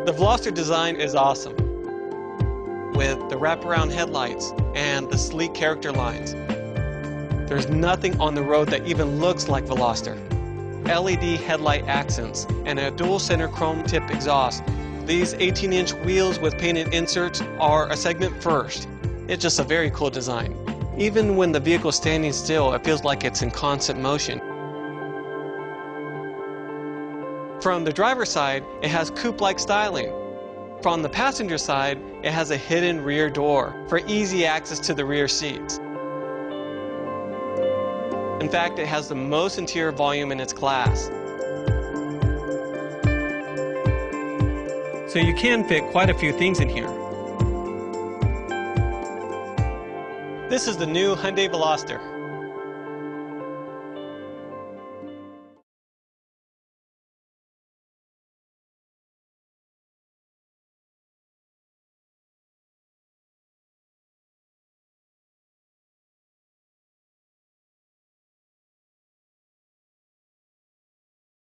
The Veloster design is awesome, with the wraparound headlights and the sleek character lines. There's nothing on the road that even looks like Veloster. LED headlight accents and a dual center chrome tip exhaust. These 18-inch wheels with painted inserts are a segment first. It's just a very cool design. Even when the vehicle's standing still, it feels like it's in constant motion. From the driver's side, it has coupe-like styling. From the passenger side, it has a hidden rear door for easy access to the rear seats. In fact, it has the most interior volume in its class. So you can fit quite a few things in here. This is the new Hyundai Veloster.